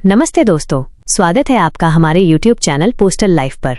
नमस्ते दोस्तों, स्वागत है आपका हमारे YouTube चैनल पोस्टल लाइफ पर।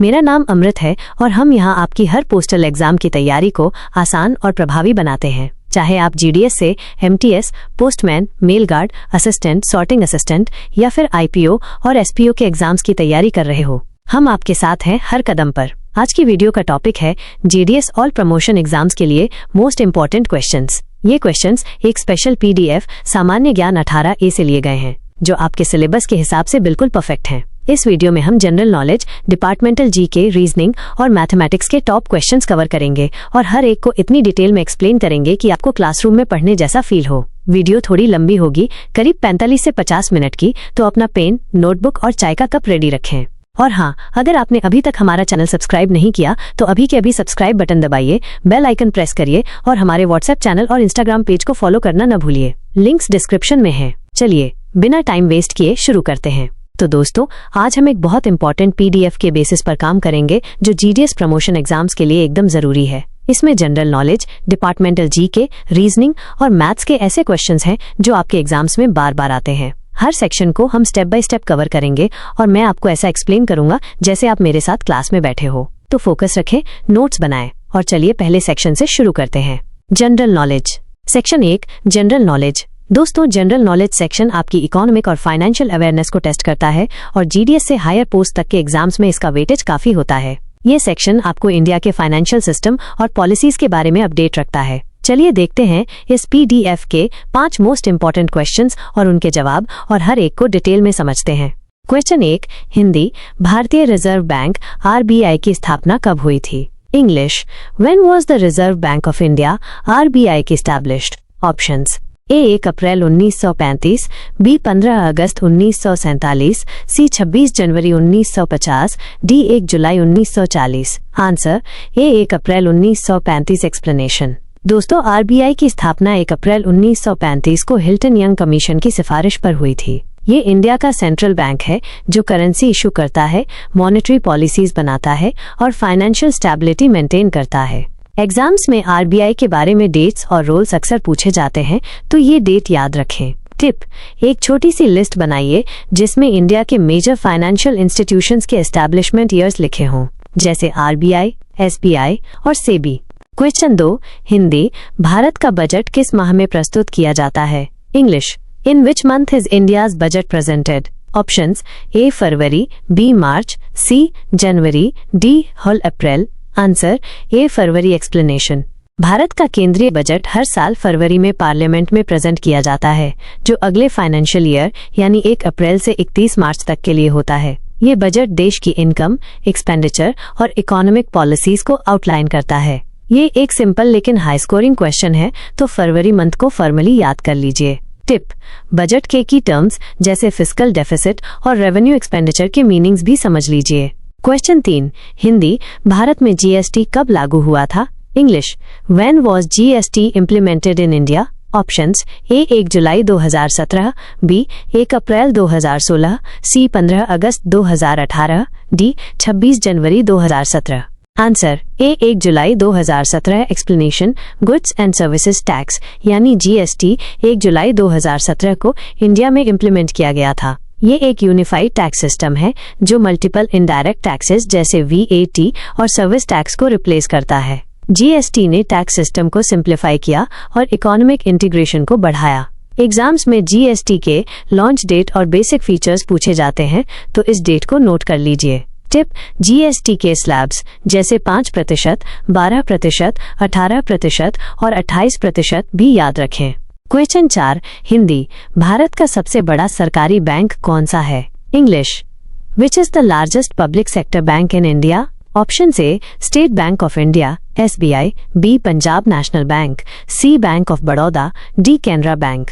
मेरा नाम अमृत है और हम यहाँ आपकी हर पोस्टल एग्जाम की तैयारी को आसान और प्रभावी बनाते हैं। चाहे आप GDS से MTS, postman, mail guard, assistant, sorting assistant या फिर IPO और SPO के एग्जाम्स की तैयारी कर रहे हो, हम आपके साथ हैं हर कदम पर। आज की वीडियो का टॉपिक है GDS ऑल प्रमोशन एग्जाम्स के लिए मोस्ट इम्पॉर्टेंट क्वेश्चंस। ये क्वेश्चंस एक स्पेशल PDF सामान्य ज्ञान 18A से लिए गए हैं, जो आपके सिलेबस के हिसाब से बिल्कुल परफेक्ट हैं। इस वीडियो में हम general knowledge, departmental GK, reasoning और मैथमेटिक्स के टॉप क्वेश्चंस कवर करेंगे और हर एक को इतनी डिटेल में एक्सप्लेन करेंगे कि आपको क्लासरूम में पढ़ने जैसा फील हो। वीडियो थोड़ी लंबी होगी, करीब 45 से 50 मिनट की, तो अपना पेन, नोटबुक और चाय का कप रेडी रखें। और हाँ, अगर आपने अभी तक हमारा चैनल सब्सक्राइब नहीं किया तो अभी के अभी सब्सक्राइब बटन दबाइए, बेल आइकन प्रेस करिए और हमारे WhatsApp चैनल और Instagram पेज को फॉलो करना न भूलिए। लिंक्स डिस्क्रिप्शन में हैं। चलिए बिना टाइम वेस्ट किए शुरू करते हैं। तो दोस्तों, आज हम एक बहुत इंपॉर्टेंट PDF के बेसिस पर काम करेंगे जो GDS प्रमोशन एग्जाम्स के लिए एकदम जरूरी है। इसमें general knowledge, departmental GK, reasoning और मैथ्स के ऐसे क्वेश्चंस हैं जो आपके एग्जाम्स में बार बार आते हैं। हर सेक्शन को हम स्टेप बाय स्टेप कवर करेंगे और मैं आपको ऐसा एक्सप्लेन करूंगा जैसे आप मेरे साथ क्लास में बैठे हो। तो फोकस रखें, नोट्स बनाएं और चलिए पहले सेक्शन से शुरू करते हैं। General knowledge. Section 1, general knowledge. दोस्तों, जनरल नॉलेज सेक्शन आपकी इकोनॉमिक और फाइनेंशियल अवेयरनेस को टेस्ट करता है और GDS से हायर पोस्ट तक के एग्जाम्स में इसका वेटेज काफी होता है। ये सेक्शन आपको इंडिया के फाइनेंशियल सिस्टम और पॉलिसीज के बारे में अपडेट रखता है। चलिए देखते हैं इस PDF के 5 मोस्ट इंपॉर्टेंट क्वेश्चंस और उनके जवाब, और हर एक को डिटेल में समझते हैं। क्वेश्चन 1, हिंदी। भारतीय रिजर्व बैंक RBI की स्थापना कब हुई थी? English, when was the reserve bank of India RBI की established? Options: A 1 April 1935, B 15 August 1947, C 26 January 1950, D 1 July 1940। Answer: A 1 April 1935। Explanation. दोस्तों, RBI की स्थापना 1 अप्रैल 1935 को हिल्टन यंग कमीशन की सिफारिश पर हुई थी। ये इंडिया का सेंट्रल बैंक है जो करेंसी इशू करता है, मॉनेटरी पॉलिसीज बनाता है और फाइनेंशियल स्टेबिलिटी मेंटेन करता है। एग्जाम्स में RBI के बारे में डेट्स और रोल्स अक्सर पूछे जाते हैं, तो ये डेट याद रखें। टिप: एक छोटी सी लिस्ट बनाइए जिसमें इंडिया के मेजर फाइनेंशियल इंस्टीट्यूशंस के एस्टैब्लिशमेंट ईयर्स लिखे हों, जैसे RBI, SBI और SEBI। क्वेश्चन 2, हिंदी। भारत का बजट किस माह में प्रस्तुत किया जाता है? English, in which month is India's budget presented? Options: A फरवरी, B मार्च, C जनवरी, D होल अप्रैल। आंसर: A फरवरी। एक्सप्लेनेशन। भारत का केंद्रीय बजट हर साल फरवरी में पार्लियामेंट में प्रेजेंट किया जाता है, जो अगले फाइनेंशियल ईयर यानी 1 अप्रैल से 31 मार्च तक के लिए होता है। ये बजट देश की इनकम, एक्सपेंडिचर और इकोनॉमिक पॉलिसीज को आउटलाइन करता है। ये एक सिंपल लेकिन हाई स्कोरिंग क्वेश्चन है, तो फरवरी मंथ को फॉर्मली याद कर लीजिए। टिप: बजट के की टर्म्स जैसे फिस्कल डेफिसिट और रेवेन्यू एक्सपेंडिचर के मीनिंग्स भी समझ लीजिए। क्वेश्चन 3, हिंदी। भारत में GST कब लागू हुआ था? English, when was GST implemented in India? Options: A 1 July 2017, B 1 April 2016, C 15 August 2018, D 26 जनवरी 2017। Answer: A 1 July 2017। Explanation. Goods and services tax यानी GST 1 जुलाई 2017 को इंडिया में इम्प्लीमेंट किया गया था। ये एक यूनिफाइड टैक्स सिस्टम है जो मल्टीपल इनडायरेक्ट टैक्सेस जैसे VAT और सर्विस टैक्स को रिप्लेस करता है। GST ने टैक्स सिस्टम को सिंप्लीफाई किया और इकोनॉमिक इंटीग्रेशन को बढ़ाया। एग्जाम्स में GST के लॉन्च डेट और बेसिक फीचर्स पूछे जाते हैं, तो इस डेट को नोट कर लीजिए। टिप: GST के स्लैब्स जैसे 5%, 12%, 18% और 28% भी याद रखें। क्वेश्चन 4, हिंदी। भारत का सबसे बड़ा सरकारी बैंक कौन सा है? English, which is the largest public sector bank in India? Option: A state bank of India, SBI, B Punjab national bank, C bank of Baroda, D Canara bank.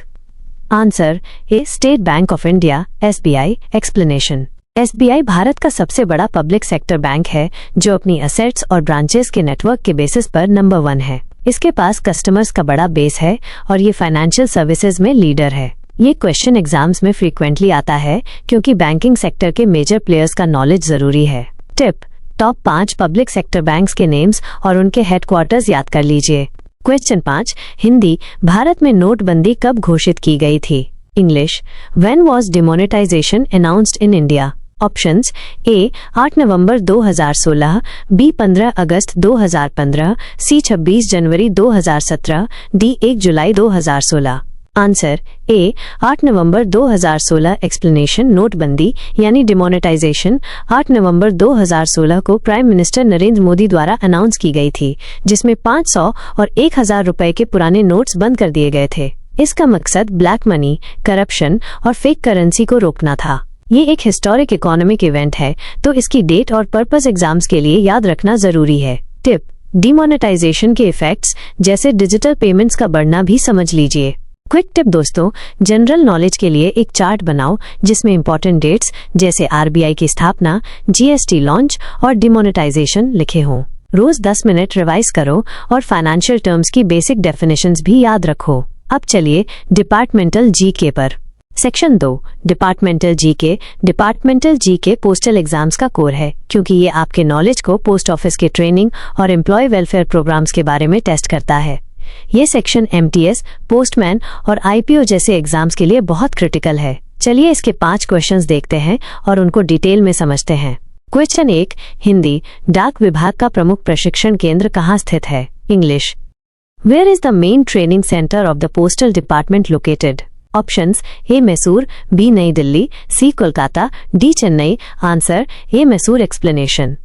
Answer: A state bank of India, SBI। Explanation. SBI Bharat का सबसे बड़ा public sector bank है जो अपनी assets और branches के network के basis पर नंबर 1 है। इसके पास कस्टमर्स का बड़ा बेस है और ये फाइनेंशियल सर्विसेज में लीडर है। ये क्वेश्चन एग्जाम्स में फ्रीक्वेंटली आता है क्योंकि बैंकिंग सेक्टर के मेजर प्लेयर्स का नॉलेज जरूरी है। Tip: top 5 public sector banks के नेम्स और उनके हेडक्वार्टर्स याद कर लीजिए। क्वेश्चन 5, हिंदी। भारत में नोटबंदी कब घोषित की गई थी? English, when was demonetisation announced in India? Options A 8 नवंबर 2016, बी 15 अगस्त 2015, सी 26 जनवरी 2017, डी 1 जुलाई 2016। आंसर ए 8 नवंबर 2016। एक्सप्लेनेशन, नोटबंदी यानी डिमोनेटाइजेशन 8 नवंबर 2016 को प्राइम मिनिस्टर नरेंद्र मोदी द्वारा अनाउंस की गई थी, जिसमें 500 और 1000 रुपए के पुराने नोट्स बंद कर दिए गए थे। इसका मकसद ब्लैक मनी, करप्शन और फेक करेंसी को रोकना था। ये एक हिस्टोरिक इकोनॉमिक इवेंट है, तो इसकी डेट और पर्पस एग्जाम्स के लिए याद रखना जरूरी है। टिप, डिमोनेटाइजेशन के इफेक्ट्स जैसे डिजिटल पेमेंट्स का बढ़ना भी समझ लीजिए। क्विक टिप दोस्तों, जनरल नॉलेज के लिए एक चार्ट बनाओ जिसमें इंपॉर्टेंट डेट्स जैसे आरबीआई की स्थापना, जीएसटी लॉन्च और डिमोनेटाइजेशन लिखे हों। रोज 10 मिनट रिवाइज करो और फाइनेंशियल टर्म्स की बेसिक डेफिनेशंस भी याद रखो। अब चलिए डिपार्टमेंटल जीके पर। Section 2, departmental GK. Departmental GK postal exams का कोर है, क्योंकि ये आपके नॉलेज को पोस्ट ऑफिस के ट्रेनिंग और एम्प्लॉय वेलफेयर प्रोग्राम्स के बारे में टेस्ट करता है। ये सेक्शन एमटीएस, पोस्टमैन और आईपीओ जैसे एग्जाम्स के लिए बहुत क्रिटिकल है। चलिए इसके 5 क्वेश्चंस देखते हैं और उनको डिटेल में समझते हैं। क्वेश्चन 1, हिंदी, डाक विभाग का प्रमुख प्रशिक्षण केंद्र कहाँ स्थित है? English, where is the main training centre of the postal department located? Options A Mysore, B Nai Delhi, C Kolkata, D Chennai. Answer A Mysore. Explanation,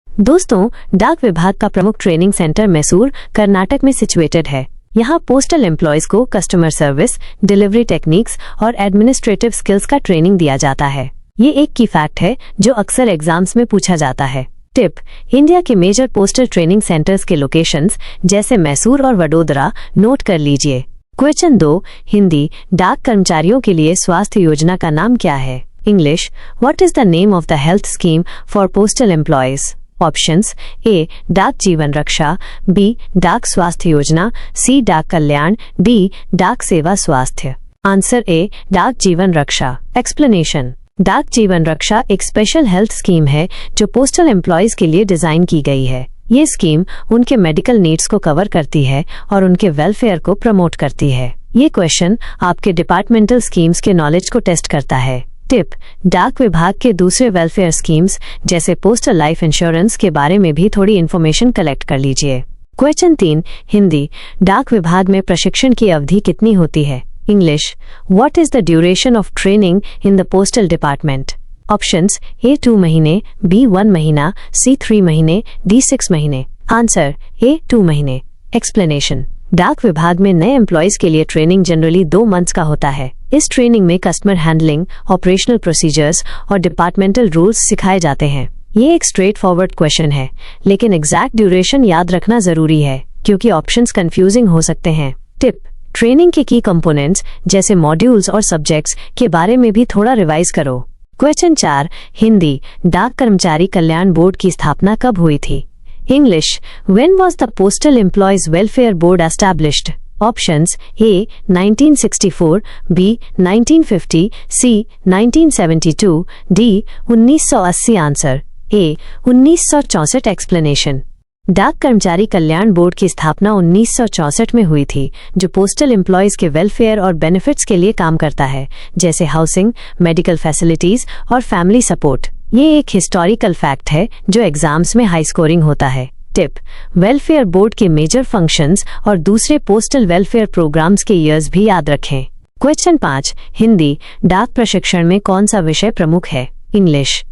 दोस्तों डाक विभाग का प्रमुख ट्रेनिंग सेंटर मैसूर, कर्नाटक में सिचुएटेड है। यहाँ पोस्टल एम्प्लॉयज को कस्टमर सर्विस, डिलीवरी टेक्निक्स और एडमिनिस्ट्रेटिव स्किल्स का ट्रेनिंग दिया जाता है। ये एक की फैक्ट है जो अक्सर एग्जाम्स में पूछा जाता है। टिप, इंडिया के मेजर पोस्टल ट्रेनिंग सेंटर्स के लोकेशंस जैसे मैसूर और वडोदरा नोट कर लीजिए। क्वेश्चन 2, हिंदी, डाक कर्मचारियों के लिए स्वास्थ्य योजना का नाम क्या है? English, what is the name of the health scheme for postal employees? Options A डाक जीवन रक्षा, बी डाक स्वास्थ्य योजना, सी डाक कल्याण, डी डाक सेवा स्वास्थ्य। आंसर ए डाक जीवन रक्षा। एक्सप्लेनेशन, डाक जीवन रक्षा एक स्पेशल हेल्थ स्कीम है जो पोस्टल एम्प्लॉयज के लिए डिजाइन की गई है। ये स्कीम उनके मेडिकल नीड्स को कवर करती है और उनके वेलफेयर को प्रमोट करती है। ये क्वेश्चन आपके डिपार्टमेंटल स्कीम्स के नॉलेज को टेस्ट करता है। टिप, डाक विभाग के दूसरे वेलफेयर स्कीम्स जैसे पोस्टल लाइफ इंश्योरेंस के बारे में भी थोड़ी इन्फॉर्मेशन कलेक्ट कर लीजिए। क्वेश्चन 3, हिंदी, डाक विभाग में प्रशिक्षण की अवधि कितनी होती है? English, what is the duration of training in the postal department? Options A 2 महीने, बी 1 महीना, सी 3 महीने, डी 6 महीने। आंसर ए 2 महीने। एक्सप्लेनेशन, डाक विभाग में नए एम्प्लॉयज के लिए ट्रेनिंग जनरली 2 मंथ्स का होता है। इस ट्रेनिंग में कस्टमर हैंडलिंग, ऑपरेशनल प्रोसीजर्स और डिपार्टमेंटल रूल्स सिखाए जाते हैं। ये एक स्ट्रेट फॉरवर्ड क्वेश्चन है, लेकिन एग्जैक्ट ड्यूरेशन याद रखना जरूरी है क्योंकि ऑप्शंस कंफ्यूजिंग हो सकते हैं। टिप, ट्रेनिंग के की कंपोनेंट्स जैसे मॉड्यूल्स और सब्जेक्ट्स के बारे में भी थोड़ा रिवाइज करो। क्वेश्चन 4, हिंदी, डाक कर्मचारी कल्याण बोर्ड की स्थापना कब हुई थी? English, when was the postal employees welfare board established? Options A 1964, B 1950, C 1972, D 1980। Answer A 1964। Explanation, डाक कर्मचारी कल्याण बोर्ड की स्थापना 1964 में हुई थी, जो पोस्टल एम्प्लॉयज के वेलफेयर और बेनिफिट्स के लिए काम करता है, जैसे हाउसिंग, मेडिकल फैसिलिटीज और फैमिली सपोर्ट। ये एक हिस्टोरिकल फैक्ट है जो एग्जाम्स में हाई स्कोरिंग होता है। टिप, वेलफेयर बोर्ड के मेजर फंक्शंस और दूसरे पोस्टल वेलफेयर प्रोग्राम्स के ईयर्स भी याद रखें। क्वेश्चन 5, हिंदी, डाक प्रशिक्षण में कौन सा विषय प्रमुख है? English,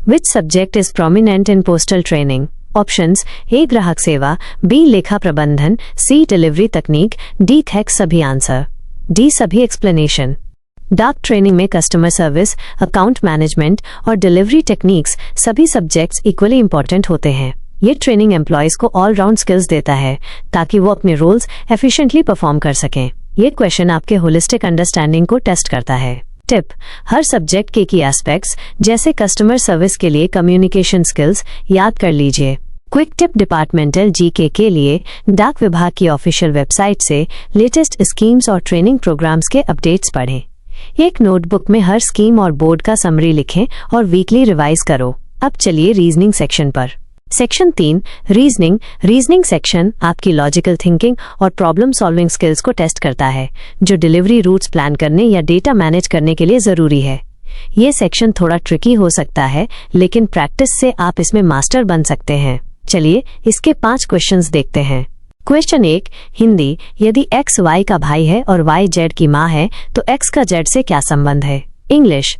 which subject is prominent in postal training? Options A ग्राहक सेवा, बी लेखा प्रबंधन, सी डिलीवरी तकनीक, डी थेक सभी। आंसर डी सभी। एक्सप्लेनेशन, डाक ट्रेनिंग में कस्टमर सर्विस, अकाउंट मैनेजमेंट और डिलीवरी टेक्निक्स सभी सब्जेक्ट्स इक्वली इंपॉर्टेंट होते हैं। ये ट्रेनिंग एम्प्लॉयज को ऑल राउंड स्किल्स देता है ताकि वो अपने रोल्स एफिशिएंटली परफॉर्म कर सकें। ये क्वेश्चन आपके होलिस्टिक अंडरस्टैंडिंग को टेस्ट करता है। टिप, हर सब्जेक्ट के की एस्पेक्ट्स जैसे कस्टमर सर्विस के लिए कम्युनिकेशन स्किल्स याद कर लीजिए। क्विक टिप, डिपार्टमेंटल जीके के लिए डाक विभाग की ऑफिशियल वेबसाइट से लेटेस्ट स्कीम्स और ट्रेनिंग प्रोग्राम्स के अपडेट्स पढ़ें। एक नोटबुक में हर स्कीम और बोर्ड का समरी लिखें और वीकली रिवाइज करो। अब चलिए रीजनिंग सेक्शन पर। सेक्शन 3 रीजनिंग सेक्शन आपकी लॉजिकल थिंकिंग और प्रॉब्लम सॉल्विंग स्किल्स को टेस्ट करता है, जो डिलीवरी रूट्स प्लान करने या डेटा मैनेज करने के लिए जरूरी है। ये सेक्शन थोड़ा ट्रिकी हो सकता है, लेकिन प्रैक्टिस से आप इसमें मास्टर बन सकते हैं। चलिए इसके 5 क्वेश्चंस देखते हैं। क्वेश्चन 1 हिंदी, यदि x y का भाई है और y z की माँ है तो x का z से क्या संबंध है? English,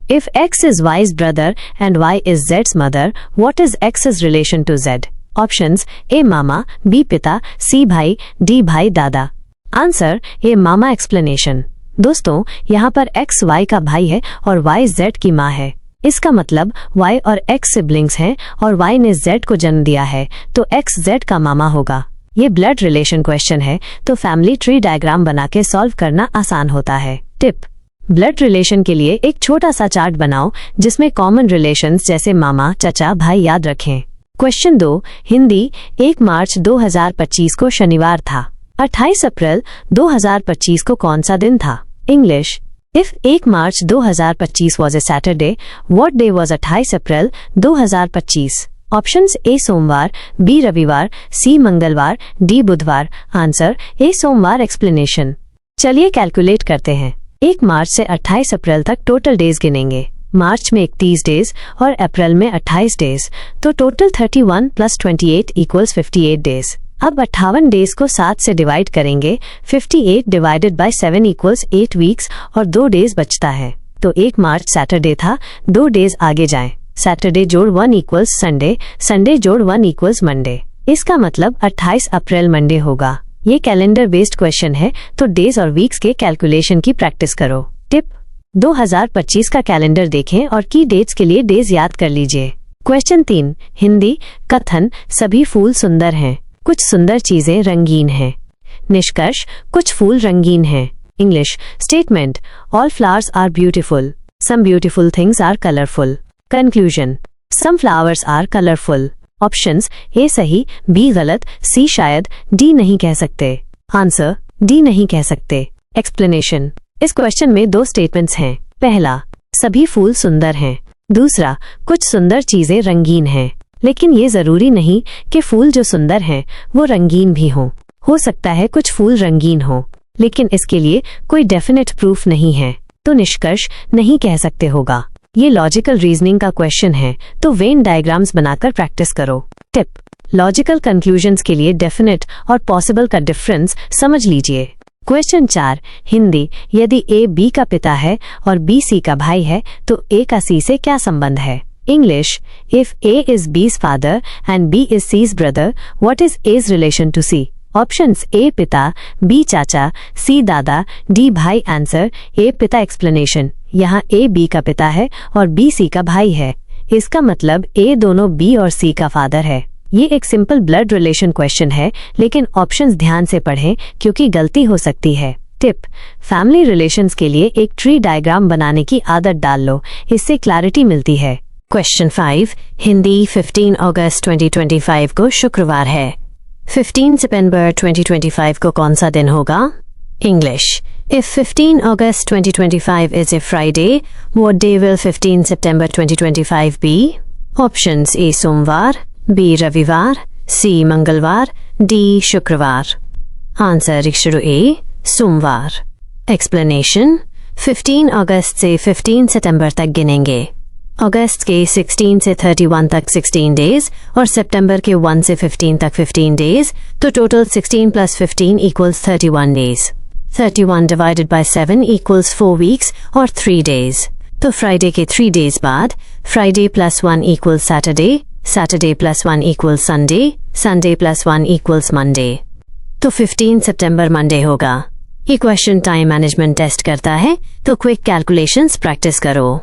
If X is Y's brother and Y is Z's mother, what is X's relation to Z? Options: A mama, B पिता, C भाई, D भाई दादा। Answer: A mama explanation. दोस्तों, यहाँ पर X Y का भाई है और Y Z की माँ है। इसका मतलब Y और X सिबलिंग्स हैं और Y ने Z को जन्म दिया है, तो X Z का मामा होगा। ये ब्लड रिलेशन क्वेश्चन है, तो फैमिली ट्री डायग्राम बना के सॉल्व करना आसान होता है। टिप: ब्लड रिलेशन के लिए एक छोटा सा चार्ट बनाओ जिसमें कॉमन रिलेशंस जैसे मामा, चचा, भाई याद रखें। क्वेश्चन 2 हिंदी, 1 मार्च 2025 को शनिवार था। 28 अप्रैल 2025 को कौन सा दिन था? English, if 1 March 2025 was a Saturday, what day was 28 April 2025? Options: A सोमवार, बी रविवार, सी मंगलवार, डी बुधवार। आंसर: ए सोमवार एक्सप्लेनेशन। चलिए कैलकुलेट करते हैं। 1 मार्च से 28 अप्रैल तक टोटल डेज गिनेंगे। मार्च में 31 डेज और अप्रैल में 28 डेज, तो टोटल 31 + 28 = 58 डेज। अब 58 डेज को 7 से डिवाइड करेंगे। 58 डिवाइडेड बाय 7 = 8 वीक्स और 2 डेज बचता है। तो 1 मार्च सैटरडे था, 2 डेज आगे जाएं। सैटरडे जोड़ 1 = संडे, संडे जोड़ 1 = मंडे। इसका मतलब 28 अप्रैल मंडे होगा। ये कैलेंडर बेस्ड क्वेश्चन है, तो डेज और वीक्स के कैलकुलेशन की प्रैक्टिस करो। टिप: 2025 का कैलेंडर देखें और की डेट्स के लिए डेज याद कर लीजिए। क्वेश्चन 3 हिंदी, कथन, सभी फूल सुंदर हैं, कुछ सुंदर चीजें रंगीन हैं। निष्कर्ष, कुछ फूल रंगीन हैं। English, statement, all flowers are beautiful, some beautiful things are colourful. Conclusion, some flowers are colourful. Options: A सही, बी गलत, सी शायद, डी नहीं कह सकते। आंसर: डी नहीं कह सकते। एक्सप्लेनेशन, इस क्वेश्चन में 2 स्टेटमेंट्स हैं। पहला, सभी फूल सुंदर हैं। दूसरा, कुछ सुंदर चीजें रंगीन हैं। लेकिन ये जरूरी नहीं कि फूल जो सुंदर हैं वो रंगीन भी हों। हो सकता है कुछ फूल रंगीन हों, लेकिन इसके लिए कोई डेफिनेट प्रूफ नहीं है, तो निष्कर्ष नहीं कह सकते होगा। ये लॉजिकल रीजनिंग का क्वेश्चन है, तो वेन डायग्राम्स बनाकर प्रैक्टिस करो। टिप: लॉजिकल कंक्लूजन्स के लिए डेफिनेट और पॉसिबल का डिफरेंस समझ लीजिए। क्वेश्चन 4 हिंदी, यदि ए बी का पिता है और बी सी का भाई है तो ए का सी से क्या संबंध है? English, if A is B's father and B is C's brother, what is A's relation to C? Options: A पिता, बी चाचा, सी दादा, डी भाई। आंसर: ए पिता एक्सप्लेनेशन। यहाँ ए बी का पिता है और बी सी का भाई है। इसका मतलब ए दोनों बी और सी का फादर है। ये एक सिंपल ब्लड रिलेशन क्वेश्चन है, लेकिन ऑप्शंस ध्यान से पढ़ें क्योंकि गलती हो सकती है। टिप: फैमिली रिलेशंस के लिए एक ट्री डायग्राम बनाने की आदत डाल लो, इससे क्लैरिटी मिलती है। क्वेश्चन 5 हिंदी, 15 अगस्त 2025 को शुक्रवार है। 15 सितंबर 2025 को कौन सा दिन होगा? English, if 15 August 2025 is a Friday, what day will 15 September 2025 be? Options: A सोमवार, B रविवार, C मंगलवार, D शुक्रवार। Answer: शुरू A सोमवार। Explanation: 15 अगस्त से 15 सितंबर तक गिनेंगे। अगस्त के 16 से 31 तक 16 डेज और सितंबर के 1 से 15 तक 15 डेज, तो total 16 + 15 = 31 days. 31 divided by 7 = 4 weeks और 3 डेज। तो फ्राइडे के 3 डेज बाद Friday +1 = Saturday, Saturday +1 = Sunday, Sunday +1 = Monday. तो 15 सितंबर मंडे होगा। ये क्वेश्चन टाइम मैनेजमेंट टेस्ट करता है, तो क्विक कैलकुलेशंस प्रैक्टिस करो।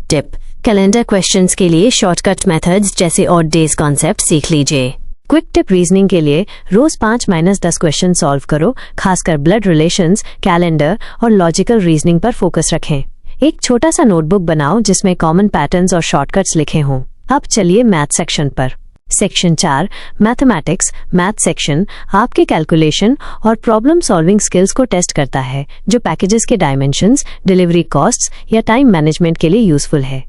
टिप: कैलेंडर क्वेश्चंस के लिए शॉर्टकट मेथड्स जैसे ऑड डेज कॉन्सेप्ट सीख लीजिए। क्विक टिप रीजनिंग के लिए रोज 5-10 क्वेश्चन सॉल्व करो, खासकर ब्लड रिलेशंस, कैलेंडर और लॉजिकल रीजनिंग पर फोकस रखें। एक छोटा सा नोटबुक बनाओ जिसमें कॉमन पैटर्न्स और शॉर्टकट्स लिखे हों। अब चलिए मैथ सेक्शन पर। सेक्शन 4 मैथमेटिक्स मैथ सेक्शन आपके कैलकुलेशन और प्रॉब्लम सॉल्विंग स्किल्स को टेस्ट करता है, जो पैकेजेस के डायमेंशंस, डिलीवरी कॉस्ट्स या टाइम मैनेजमेंट के लिए यूजफुल है।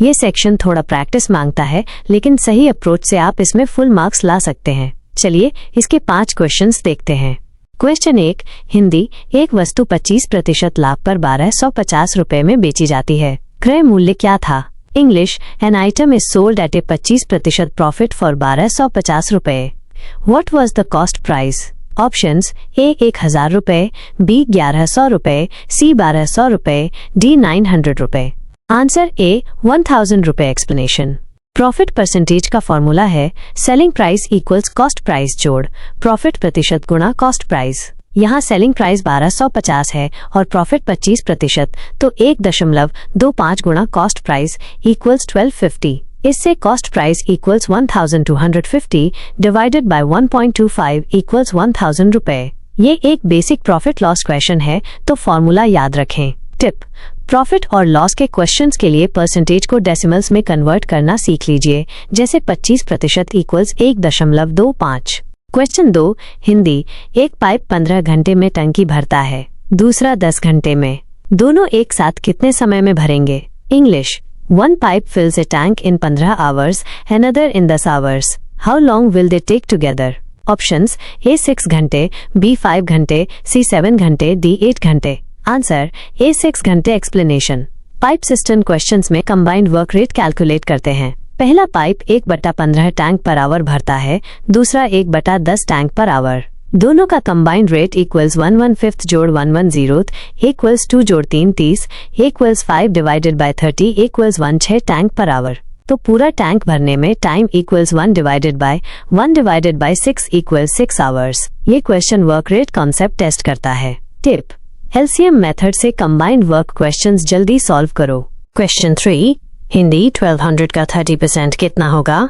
ये सेक्शन थोड़ा प्रैक्टिस मांगता है, लेकिन सही अप्रोच से आप इसमें फुल मार्क्स ला सकते हैं। चलिए इसके 5 क्वेश्चंस देखते हैं। क्वेश्चन 1, हिंदी। एक वस्तु 25% लाभ पर 1250 रुपए में बेची जाती है। क्रय मूल्य क्या था? English, an item is sold at A 25% profit for 1250 रुपए। What was the cost price? Options A 1000 रुपए, बी 1100 रुपए, सी 1200 रुपए, डी 900 रुपए। आंसर ए 1000 रुपए। एक्सप्लेनेशन। प्रॉफिट परसेंटेज का फॉर्मूला है selling price equals cost price जोड़ प्रॉफिट प्रतिशत गुणा कॉस्ट प्राइस। यहाँ सेलिंग प्राइस 1250 है और प्रॉफिट 25%, तो 1.25 गुणा कॉस्ट प्राइस इक्वल्स 1250। इससे cost price equals 1250 divided by 1.25 equals 1000 रुपए। ये एक बेसिक प्रॉफिट लॉस क्वेश्चन है, तो फॉर्मूला याद रखें। टिप: प्रॉफिट और लॉस के क्वेश्चंस के लिए परसेंटेज को डेसिमल्स में कन्वर्ट करना सीख लीजिए, जैसे 25% इक्वल्स 1.25। क्वेश्चन 2, हिंदी। एक पाइप 15 घंटे में टंकी भरता है, दूसरा 10 घंटे में। दोनों एक साथ कितने समय में भरेंगे? English, one pipe fills a tank in 15 hours, another in 10 hours. How long will they take together? Options A 6 घंटे, बी 5 घंटे, सी 7 घंटे, डी 8 घंटे। आंसर ए 6 घंटे। एक्सप्लेनेशन। पाइप सिस्टम क्वेश्चंस में कंबाइंड वर्क रेट कैलकुलेट करते हैं। पहला pipe 1/15 tank per our भरता है, दूसरा 1/10 टैंक पर आवर। दोनों का कंबाइंड रेट इक्वल्स 1/5 जोड़ 1/10 इक्वल्स 2 जोड़ 3 30 equals 5 divided by 30 equals 16 tank per hour. तो पूरा टैंक भरने में time equals 1 divided by 6 equals 6 hours. ये question work rate concept test करता है। टिप: एलसीएम मेथड से कंबाइंड वर्क क्वेश्चंस जल्दी सॉल्व करो। क्वेश्चन 3, हिंदी। 1200 का 30% कितना होगा?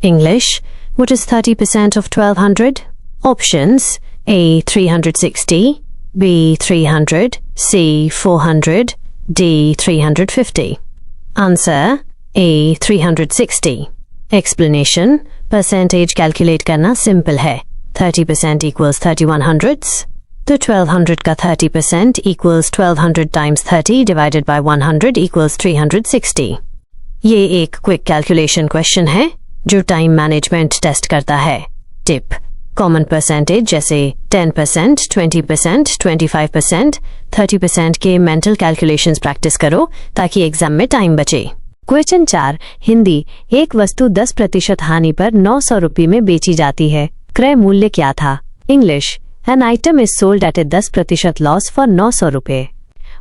English, what is 30% of 1200? Options A 360, B 300, C 400, D 350। Answer A 360। Explanation. Percentage calculate करना सिंपल है। 30% इक्वल्स 3100, तो 1200 का 30% equals 1200 times 30 divided by 100 equals 360। ये एक क्विक कैलकुलेशन क्वेश्चन है जो टाइम मैनेजमेंट टेस्ट करता है। टिप: कॉमन परसेंटेज जैसे 10%, 20%, 25%, 30% के मेंटल कैलकुलेशंस प्रैक्टिस करो ताकि एग्जाम में टाइम बचे। क्वेश्चन 4, हिंदी। एक वस्तु 10% हानि पर 900 रुपये में बेची जाती है। क्रय मूल्य क्या था? English, an item is sold at a 10% loss for 900 रुपए।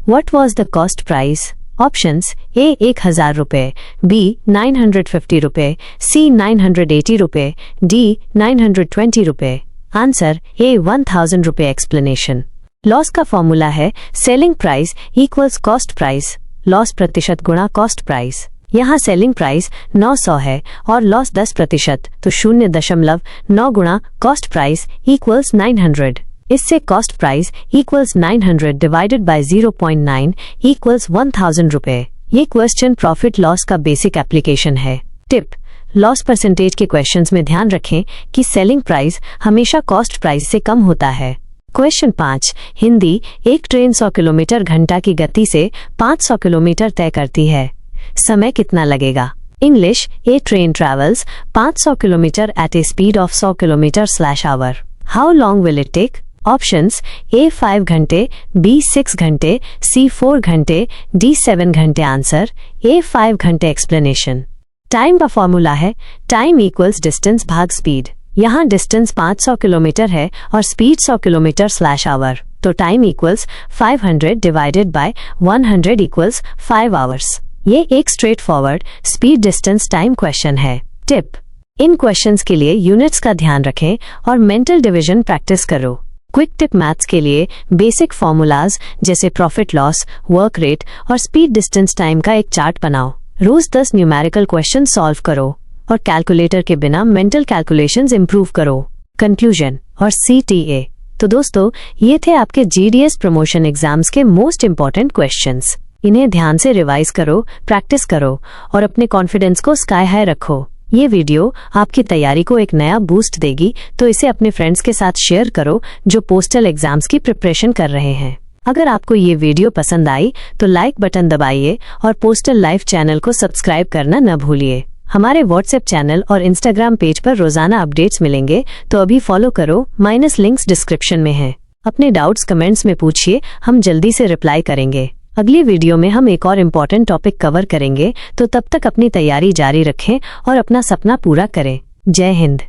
What was the cost price? Options A 1000 रुपए, B 950 रुपए, C 980 रुपए, D 920 रुपए। आंसर A 1000 रुपए। एक्सप्लेनेशन। लॉस का फॉर्मूला है selling price equals cost price, loss प्रतिशत गुणा कॉस्ट प्राइस। यहाँ सेलिंग प्राइस 900 है और लॉस 10%, तो 0.9 गुणा कॉस्ट प्राइस इक्वल्स 900। इससे cost price equals 900 divided by 0.9 equals 1000 रुपए। ये क्वेश्चन प्रॉफिट लॉस का बेसिक एप्लीकेशन है। टिप: लॉस परसेंटेज के क्वेश्चंस में ध्यान रखें कि सेलिंग प्राइस हमेशा कॉस्ट प्राइस से कम होता है। क्वेश्चन 5, हिंदी। एक ट्रेन 100 किलोमीटर घंटा की गति से 500 किलोमीटर तय करती है। समय कितना लगेगा? English, a train travels 500 kilometre at a speed of 100 kilometre hour. How long will it take? Options A 5 घंटे, बी 6 घंटे, सी 4 घंटे, डी 7 घंटे। आंसर ए 5 घंटे। एक्सप्लेनेशन। टाइम का फॉर्मूला है टाइम इक्वल्स डिस्टेंस भाग स्पीड। यहाँ डिस्टेंस 500 किलोमीटर है और स्पीड 100 किलोमीटर/आवर, तो time equals 500 divided by 100 equals 5 hours. ये एक straight forward speed distance time question है। टिप: इन क्वेश्चंस के लिए यूनिट्स का ध्यान रखें और मेंटल डिवीजन प्रैक्टिस करो। क्विक टिप मैथ्स के लिए बेसिक फॉर्मूलाज जैसे प्रॉफिट लॉस, वर्क रेट और स्पीड डिस्टेंस टाइम का एक चार्ट बनाओ। रोज 10 न्यूमेरिकल क्वेश्चन सॉल्व करो और कैलकुलेटर के बिना मेंटल कैलकुलेशंस इंप्रूव करो। कंक्लूजन और CTA। तो दोस्तों, ये थे आपके GDS प्रमोशन एग्जाम्स के मोस्ट इंपॉर्टेंट क्वेश्चंस। इन्हें ध्यान से रिवाइज करो, प्रैक्टिस करो और अपने कॉन्फिडेंस को स्काई हाई रखो। ये वीडियो आपकी तैयारी को एक नया बूस्ट देगी, तो इसे अपने फ्रेंड्स के साथ शेयर करो जो पोस्टल एग्जाम्स की प्रिपरेशन कर रहे हैं। अगर आपको ये वीडियो पसंद आई तो लाइक बटन दबाइए और पोस्टल लाइफ चैनल को सब्सक्राइब करना न भूलिए। हमारे व्हाट्सएप चैनल और इंस्टाग्राम पेज पर रोजाना अपडेट्स मिलेंगे, तो अभी फॉलो करो। माइनस लिंक्स डिस्क्रिप्शन में है। अपने डाउट्स कमेंट्स में पूछिए, हम जल्दी से रिप्लाई करेंगे। अगली वीडियो में हम एक और इम्पोर्टेंट टॉपिक कवर करेंगे, तो तब तक अपनी तैयारी जारी रखें और अपना सपना पूरा करें। जय हिंद।